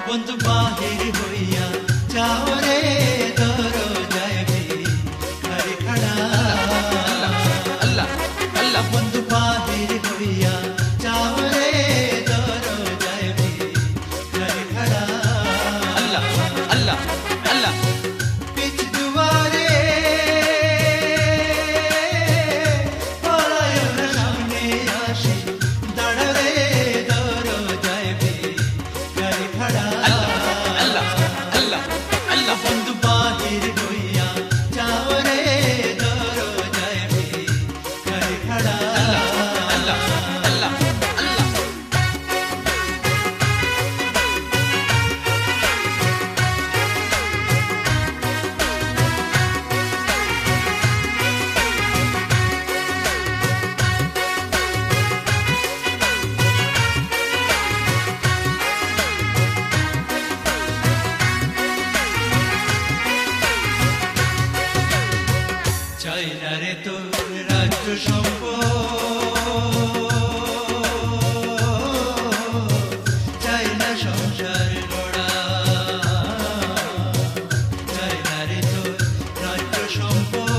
বন্ধু বাহির হইয়া যাও রে দরজায় ভিখারি খাড়া বন্ধু বাহির হইয়া যাও রে দরজায় ভিখারি খাড়া পিছ দুয়ারে পলায়ন সামনে আসি দাঁড়া রে দরজায় ভিখারি খাড়া বন্ধু বাহির হইয়া যাও রে দরজায় ভিখারি খাড়া চাই না রে তোর রাজ্য সম্পদ, চাই না সংসার গড়া, চাই না রে তোর রাজ্য সম্পদ,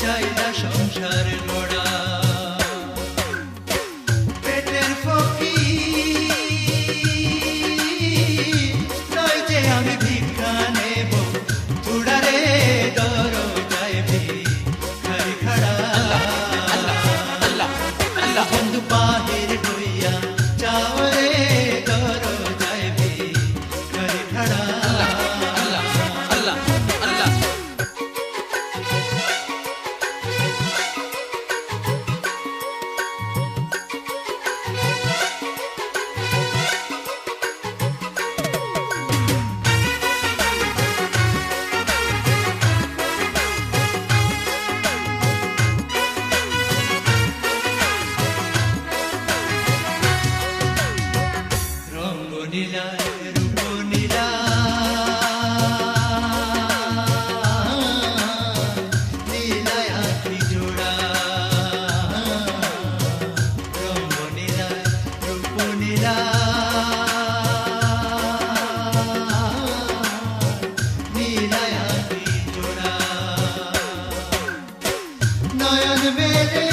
চাই না সংসার গড়া। পেটের ফকির নয় যে আমি ভিক্ষা নেব, উড়ারে দরজায় ভিখারি খাড়া। বন্ধু বাহির হইয়া যাও রে দরজায় ভিখারি খাড়া। নীলা রূপ নীলা নীলায় আঁখি জোড়া, রঙ্গ নীলা রূপ নীলা নীলায় আঁখি জোড়া। নয়ন মেলে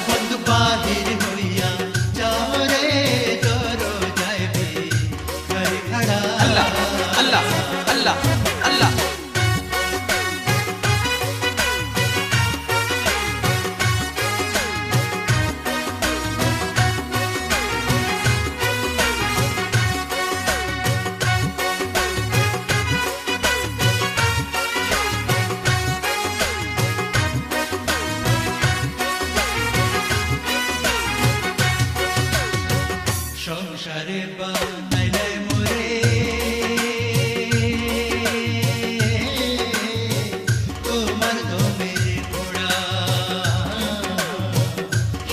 বন্ধু বাহির হইয়া যাও রে দরজায় ভিখারি খাড়া। সংসারে বানাইলে মোরে তোমার দমের ঘোড়া,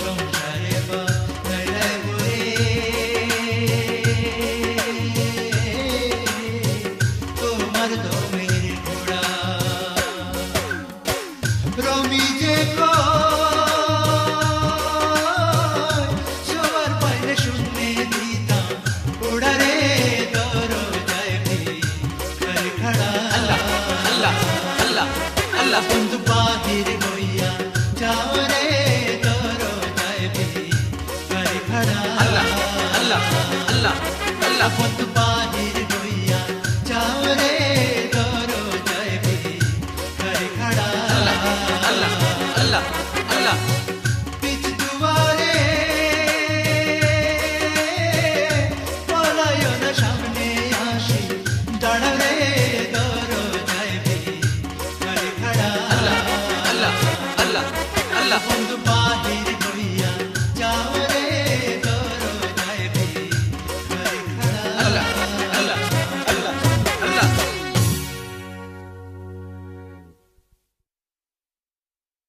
সংসারে বানাইলে মোরে তোমার দমের ঘোড়া। রমি যে বন্ধু বাহির হইয়া যাও রে দরজায় ভিখারি খাড়া। বন্ধু বাহির হইয়া যাও রে দরজায় ভিখারি খাড়া। পিছ দুয়ারে পলায়ন সামনে আসি দাঁড়া রে দরজায় ভিখারি খাড়া। আল্লাহ বন্ধু বাহির